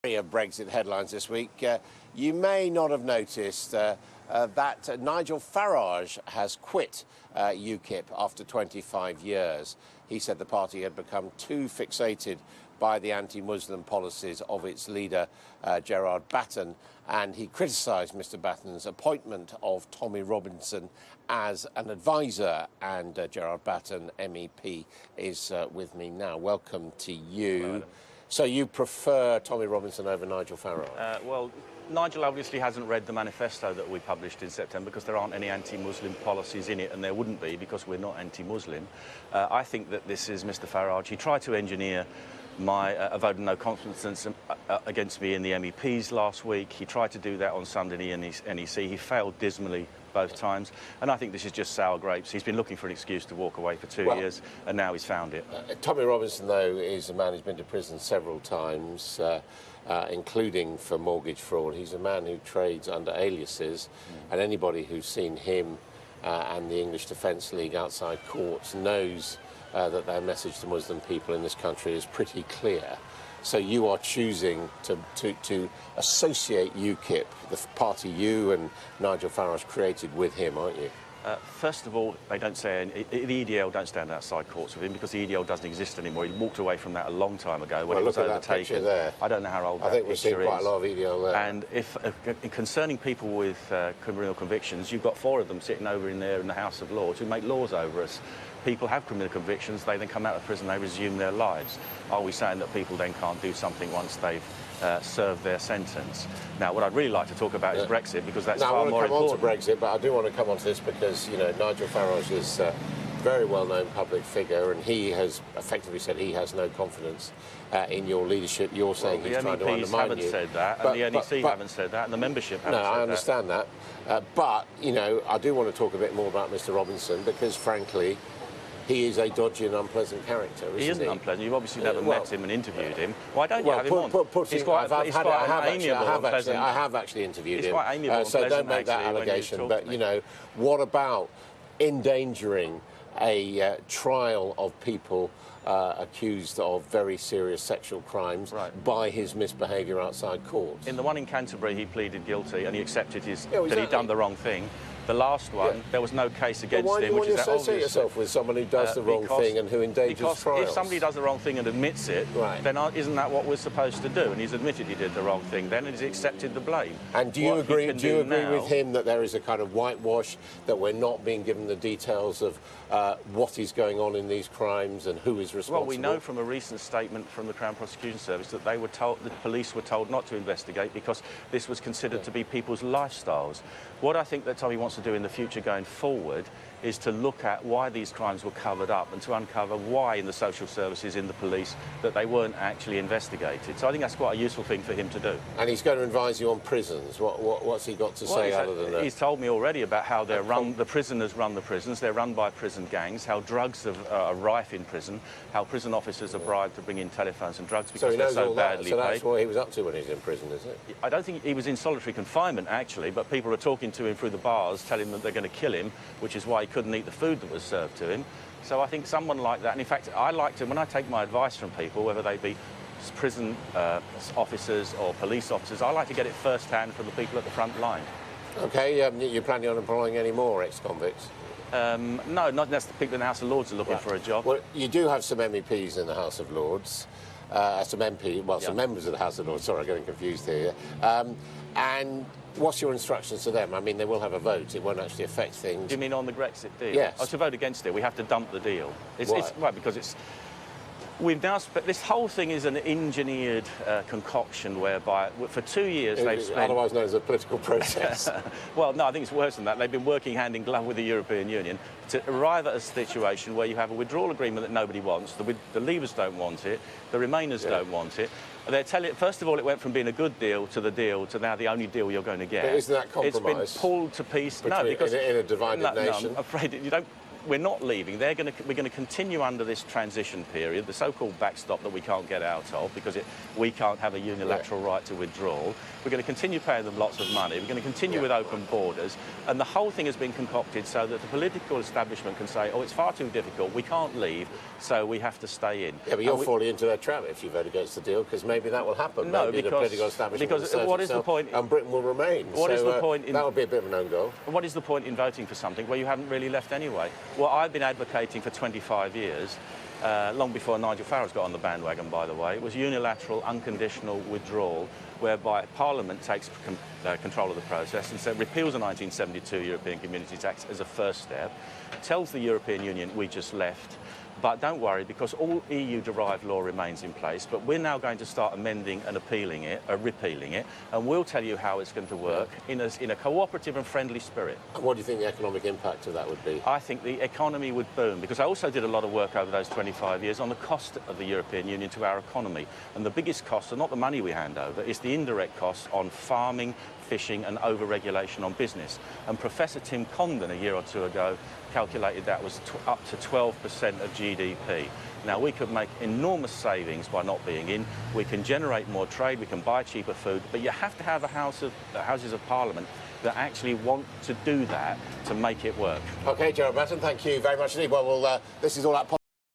Brexit headlines this week. You may not have noticed that Nigel Farage has quit UKIP after 25 years. He said the party had become too fixated by the anti-Muslim policies of its leader, Gerard Batten, and he criticised Mr Batten's appointment of Tommy Robinson as an advisor. And Gerard Batten, MEP, is with me now. Welcome to you. Hello. So you prefer Tommy Robinson over Nigel Farage? Well, Nigel obviously hasn't read the manifesto that we published in September because there aren't any anti-Muslim policies in it, and there wouldn't be because we're not anti-Muslim. I think that this is Mr Farage. He tried to engineer a vote of no confidence against me in the MEPs last week. He tried to do that on Sunday in the NEC. He failed dismally both times, and I think this is just sour grapes. He's been looking for an excuse to walk away for two years, and now he's found it. Tommy Robinson, though, is a man who's been to prison several times, including for mortgage fraud. He's a man who trades under aliases, and anybody who's seen him and the English Defence League outside courts knows that their message to Muslim people in this country is pretty clear. So you are choosing to associate UKIP, the party you and Nigel Farage created, with him, aren't you? First of all, they don't say the EDL don't stand outside courts with him because the EDL doesn't exist anymore. He walked away from that a long time ago when it was overtaken. There. I don't know how old that I think we've seen picture quite is. a lot of EDL there. And if concerning people with criminal convictions, you've got 4 of them sitting over in there in the House of Lords who make laws over us. People have criminal convictions, they then come out of prison, they resume their lives. Are we saying that people then can't do something once they've served their sentence? Now, what I'd really like to talk about is Brexit, because that's far more important. I want to come on to Brexit, but I do want to come on to this because, you know, Nigel Farage is a very well-known public figure, and he has effectively said he has no confidence in your leadership. You're saying he's trying to undermine you. The MEPs haven't said that, and the NEC haven't said that, and the membership haven't said that. No, I understand that. But, you know, I do want to talk a bit more about Mr Robinson because, frankly, he is a dodgy and unpleasant character, isn't he? He isn't unpleasant. You've obviously never met him and interviewed him. Why don't you have him on? I have actually interviewed him. Quite amiable so don't make that allegation. But, you know, what about endangering a trial of people accused of very serious sexual crimes by his misbehaviour outside courts? In the one in Canterbury, he pleaded guilty and he accepted that he'd done the wrong thing. The last one, there was no case against him. Why do you want to associate yourself with someone who does the wrong thing and who endangers trials? If somebody does the wrong thing and admits it, then isn't that what we're supposed to do? And he's admitted he did the wrong thing then, and he's accepted the blame. And do you agree with him that there is a kind of whitewash, that we're not being given the details of what is going on in these crimes and who is responsible? Well, we know from a recent statement from the Crown Prosecution Service that they were told, the police were told not to investigate because this was considered to be people's lifestyles. What I think that Tommy wants to do in the future going forward is to look at why these crimes were covered up and to uncover why in the social services, in the police, that they weren't actually investigated. So I think that's quite a useful thing for him to do. And he's going to advise you on prisons. What's he got to say other than that? He's told me already about how they're run, the prisoners run the prisons, they're run by prison gangs, how drugs are rife in prison, how prison officers are bribed to bring in telephones and drugs because they're so badly paid. So that's what he was up to when he was in prison, is it? I don't think he was in solitary confinement, actually, but people are talking to him through the bars, telling him that they're going to kill him, which is why he couldn't eat the food that was served to him. So I think someone like that, and in fact, I like to, when I take my advice from people, whether they be prison officers or police officers, I like to get it first-hand from the people at the front line. OK, you're planning on employing any more ex-convicts? No, not unless the people in the House of Lords are looking for a job. Well, you do have some MEPs in the House of Lords, some members of the House of Lords, sorry, I'm getting confused here. And what's your instructions to them? I mean, they will have a vote. It won't actually affect things. Do you mean on the Brexit deal? Yes. Oh, to vote against it, we have to dump the deal. Why? Because we've now this whole thing is an engineered concoction whereby for 2 years they've spent... Otherwise known as a political process. Well, no, I think it's worse than that. They've been working hand in glove with the European Union to arrive at a situation where you have a withdrawal agreement that nobody wants, the Leavers don't want it, the Remainers don't want it. They're telling, first of all, it went from being a good deal to now the only deal you're going to get. But isn't that compromise? It's been pulled to pieces. No, because in a divided nation. No, I'm afraid you don't. we're not leaving. We're going to continue under this transition period, the so-called backstop that we can't get out of because we can't have a unilateral right to withdrawal. We're going to continue paying them lots of money. We're going to continue with open borders. And the whole thing has been concocted so that the political establishment can say, oh, it's far too difficult, we can't leave, so we have to stay in. Yeah, but you're falling into their trap if you vote against the deal, because maybe that will happen. No, maybe the political establishment will assert what is the point? And Britain will remain. What is the point in... That would be a bit of an own goal. What is the point in voting for something where you haven't really left anyway? Well, I've been advocating for 25 years, long before Nigel Farage got on the bandwagon, by the way. It was unilateral, unconditional withdrawal, whereby Parliament takes control of the process and so repeals the 1972 European Community Tax as a first step, tells the European Union we just left. But don't worry, because all EU-derived law remains in place, but we're now going to start amending and repealing it, and we'll tell you how it's going to work in a cooperative and friendly spirit. And what do you think the economic impact of that would be? I think the economy would boom, because I also did a lot of work over those 25 years on the cost of the European Union to our economy. And the biggest cost, and not the money we hand over, is the indirect costs on farming, fishing and over-regulation on business. And Professor Tim Condon, a year or two ago, calculated that was up to 12% of GDP. Now, we could make enormous savings by not being in. We can generate more trade, we can buy cheaper food, but you have to have the Houses of Parliament that actually want to do that to make it work. OK, Gerard Batten, thank you very much indeed. Well, this is all that